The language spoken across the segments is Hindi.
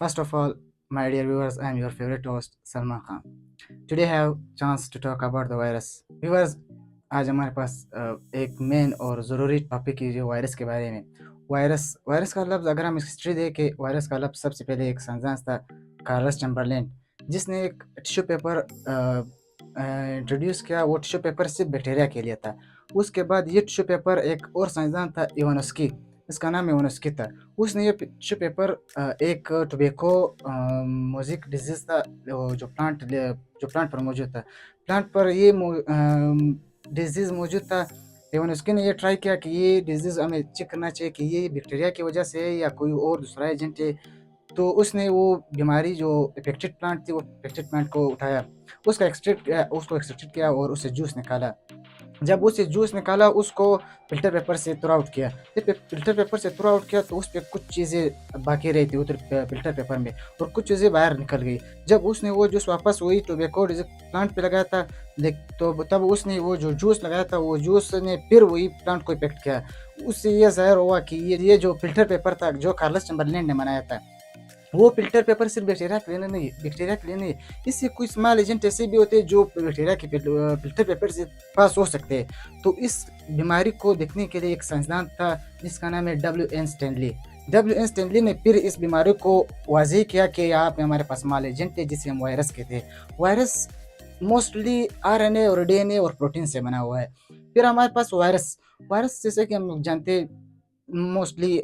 First of all, my dear viewers, I am your favorite host Salman Khan. Today I have chance to talk about the virus. Viewers, आज हमारे पास एक मेन और ज़रूरी टॉपिक है जो वायरस के बारे में। वायरस वायरस का लफ्ज़ अगर हम हिस्ट्री देखें, वायरस का लफ्ज़ सबसे पहले एक साइंसदान था, कार्लस चैम्बरलेन, जिसने एक टिश्यू पेपर इंट्रोड्यूस किया। वो टिश्यू पेपर सिर्फ बैक्टीरिया के लिए था। उसके बाद ये टिश्यू पेपर एक और साइंसदान था इवानोस्की, इसका नाम इवानोस्की था। उसने ये टिश्यू पेपर एक टोबैको मोज़ेक डिजीज़ था, जो प्लांट पर मौजूद था। प्लांट पर ये डिजीज़ मौजूद था। एवं उसने ये ट्राई किया कि ये डिजीज़ हमें चेक करना चाहिए कि ये बैक्टीरिया की वजह से है या कोई और दूसरा एजेंट है। तो उसने वो बीमारी जो इफेक्टेड प्लांट थी, वो इफेक्टेड प्लांट को उठाया, उसको एक्सट्रैक्ट किया और उससे जूस निकाला। जब उसे जूस निकाला, उसको फ़िल्टर पेपर से थ्रो आउट किया। जब फ़िल्टर पेपर से थ्रो आउट किया तो उस पे कुछ चीज़ें बाकी रही थी उधर फ़िल्टर पेपर में, और कुछ चीज़ें बाहर निकल गई। जब उसने वो जूस वापस वही टोबैको प्लांट पे लगाया था, तो तब उसने वो जो जूस लगाया था, वो जूस ने फिर वही प्लांट को इफ़ेक्ट किया। उससे ये ज़ाहिर हुआ कि ये जो फ़िल्टर पेपर था, जो कार्लस चैम्बरलेन ने बनाया था, वो फ़िल्टर पेपर सिर्फ बैक्टीरिया के लिए नहीं, इससे कुछ स्मॉल एजेंट ऐसे भी होते हैं जो बैक्टीरिया के फ़िल्टर पेपर से पास हो सकते हैं। तो इस बीमारी को देखने के लिए एक साइंसदान था जिसका नाम है डब्ल्यू एन स्टैनली ने फिर इस बीमारी को वाज़ेह किया कि यहाँ पे हमारे पास स्मॉल एजेंट है जिसे हम वायरस कहते हैं। वायरस मोस्टली आरएनए और डीएनए और प्रोटीन से बना हुआ है। फिर हमारे पास वायरस वायरस जैसे कि हम लोग जानते हैं, मोस्टली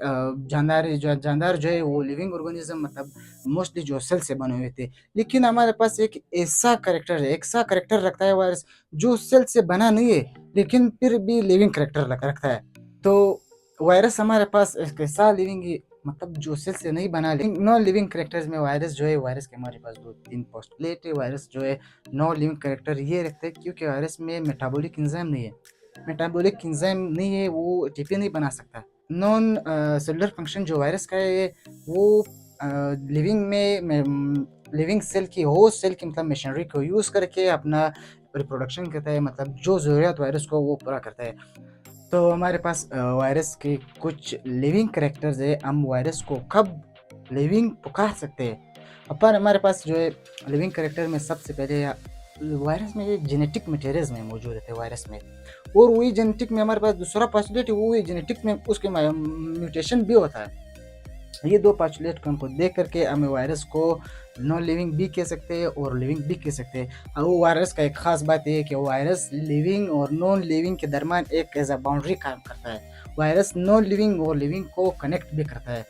जानदार जो है वो लिविंग ऑर्गेनिज्म, मतलब मोस्टली जो सेल से बने हुए थे। लेकिन हमारे पास एक ऐसा करेक्टर रखता है वायरस, जो सेल से बना नहीं है लेकिन फिर भी लिविंग करेक्टर रखता है। तो वायरस हमारे पास एक ऐसा लिविंग, मतलब जो सेल से नहीं बना, लेकिन नॉन लिविंग करेक्टर्स में वायरस जो है, वायरस के हमारे पास 2-3 पोस्टुलेट है। वायरस जो है नॉन लिविंग करेक्टर ये रखता है क्योंकि वायरस में मेटाबॉलिक एंजाइम नहीं है। वो एटीपी नहीं बना सकता। नॉन सेलुलर फंक्शन जो वायरस का है, वो लिविंग सेल की, होस्ट सेल की, मतलब मशीनरी को यूज़ करके अपना रिप्रोडक्शन करता है, मतलब जो ज़रूरियात वायरस को वो पूरा करता है। तो हमारे पास वायरस के कुछ लिविंग कैरेक्टर्स है। हम वायरस को कब लिविंग पुकार सकते हैं? अपन हमारे पास जो है लिविंग कैरेक्टर में सबसे पहले वायरस में ये जेनेटिक मटेरियल्स में मौजूद रहते हैं वायरस में। और वही जेनेटिक में हमारे पास दूसरा पॉस्टुलेट है, वो जेनेटिक में उसके म्यूटेशन भी होता है। ये 2 पॉस्टुलेट को हमको देख करके हमें वायरस को नॉन लिविंग भी कह सकते हैं और लिविंग भी कह सकते हैं। और वो वायरस का एक ख़ास बात ये है कि वायरस लिविंग और नॉन लिविंग के दरमियान एक एज़ अ बाउंड्री काम करता है। वायरस नॉन लिविंग और लिविंग को कनेक्ट भी करता है।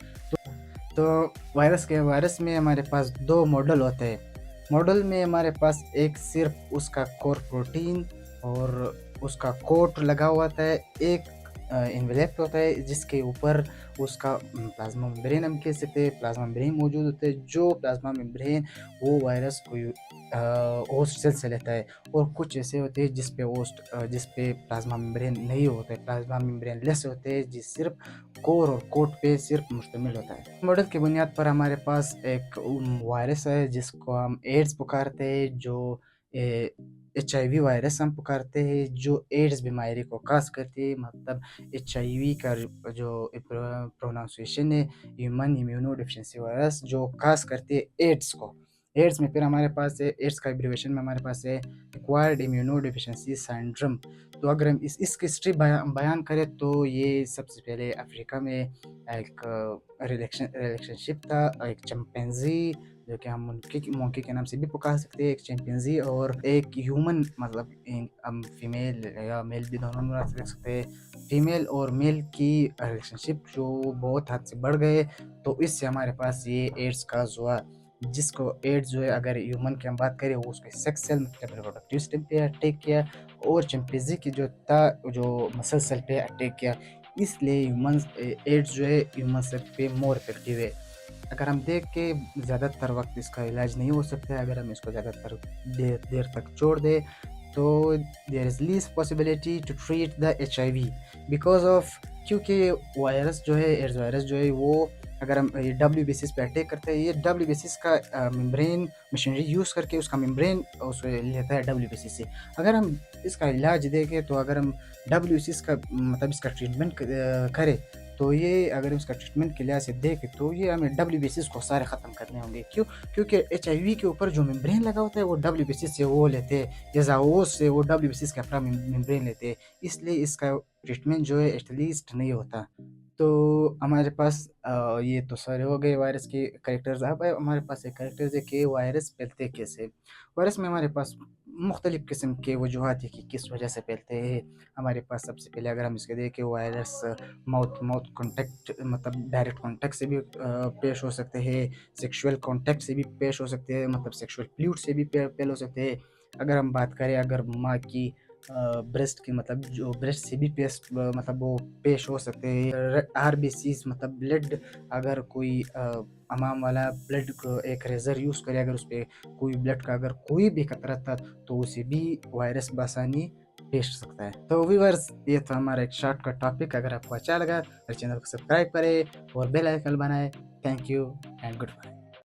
तो वायरस में हमारे पास 2 मॉडल होते हैं। मॉडल में हमारे पास एक सिर्फ उसका कोर प्रोटीन और उसका कोट लगा हुआ होता है, एक एन्वेलप होता है जिसके ऊपर उसका प्लाज्मा मेम्ब्रेन हम कह सकते हैं, प्लाज्मा मेम्ब्रेन मौजूद होता है। जो प्लाज्मा मेम्ब्रेन वो वायरस को होस्ट सेल से लेता है। और कुछ ऐसे होते हैं जिस पे प्लाज्मा मेम्ब्रेन नहीं होता है, प्लाज्मा मेम्ब्रेन लेस होते हैं, जिस सिर्फ कोर और कोट पे सिर्फ मुश्तमिल होता है। मॉडल की बुनियाद पर हमारे पास एक वायरस है जिसको हम एड्स पुकारते हैं, जो HIV वायरस हम पुकारते हैं, जो एड्स बीमारी को काज करती है। मतलब HIV का जो प्रोनाउंसिएशन है ह्यूमन इम्यूनो डिफिशिएंसी वायरस, जो काज करती है एड्स को। एड्स में फिर हमारे पास है, एड्स का एब्रिविएशन में हमारे पास है एक्वायर्ड इम्यूनो डिफिशिएंसी सिंड्रोम। तो अगर हम इसकी हिस्ट्री बयान करें तो ये सबसे पहले अफ्रीका में एक रिलेशनशिप था, एक चिंपैंजी, जो कि हम मोंकी के नाम से भी पुकार सकते हैं, एक चिंपैंजी और एक ह्यूमन, मतलब हम फीमेल या मेल भी दोनों में रख सकते हैं। फीमेल और मेल की रिलेशनशिप जो बहुत हद से बढ़ गए, तो इससे हमारे पास ये एड्स का हुआ। जिसको एड्स जो है, अगर ह्यूमन की हम बात करें, वो उसके सेक्स सेल, मतलब रिप्रोडक्टिव सिस्टम पे अटैक किया, और चिंपैंजी की जो मसल सेल पे अटैक किया। इसलिए एड्स जो है ह्यूमन सेल पे मोर इफेक्टिव है। अगर हम देख के ज़्यादातर वक्त इसका इलाज नहीं हो सकता है, अगर हम इसको ज़्यादातर देर तक छोड़ दें, तो there is least possibility to treat the HIV because of, क्योंकि वायरस जो है, एड्स वायरस जो है, वो अगर हम ये डब्ल्यू बेसिस पे अटैक करते हैं, ये डब्ल्यू बेसिस का मेम्ब्रेन मशीनरी यूज़ करके उसका मेम्ब्रेन उसे लेता है डब्ल्यू बेसिस से। अगर हम इसका इलाज देखें, तो अगर हम डब्ल्यू बेसिस का, मतलब इसका ट्रीटमेंट करें, तो ये अगर उसका ट्रीटमेंट के लिहाज से देखें तो ये हमें डब्ल्यूबीसीज़ को सारे ख़त्म करने होंगे। क्यों? क्योंकि एचआईवी के ऊपर जो मेम्ब्रेन लगा होता है वो डब्ल्यूबीसीज़ से वो लेते हैं, या ज़ाओस से वो डब्ल्यूबीसीज़ का अपना मेम्ब्रेन लेते हैं। इसलिए इसका ट्रीटमेंट जो है एटलीस्ट नहीं होता। तो हमारे पास ये तो सारे हो गए वायरस के कैरेक्टर्स। अब हमारे पास एक कैरेक्टर्स है कि वायरस फैलते कैसे। वायरस में हमारे पास मुख्तलिफ़ किस्म के वजूहात है कि किस वजह से फैलते हैं। हमारे पास सबसे पहले अगर हम इसके देखें, वायरस माउथ माउथ कॉन्टैक्ट मतलब डायरेक्ट कॉन्टैक्ट से भी पेश हो सकते हैं, सेक्सुअल कॉन्टैक्ट से भी पेश हो सकते हैं, मतलब सेक्सुअल फ्लूइड से भी पेल हो सकते हैं। अगर हम बात करें अगर माँ की ब्रेस्ट की, मतलब जो ब्रेस्ट से भी मतलब वो पेश हो सकते हैं। आरबीसीज मतलब ब्लड, अगर कोई अमाम वाला ब्लड को एक रेज़र यूज़ करे, अगर उस पे कोई ब्लड का अगर कोई भी कतरा था तो उसे भी वायरस बआसानी पेश सकता है। तो व्यूअर्स, ये था हमारा एक शॉर्ट का टॉपिक। अगर आपको अच्छा लगा मेरे चैनल को सब्सक्राइब करें और बेल आइकन बनाएं। Thank you and good bye.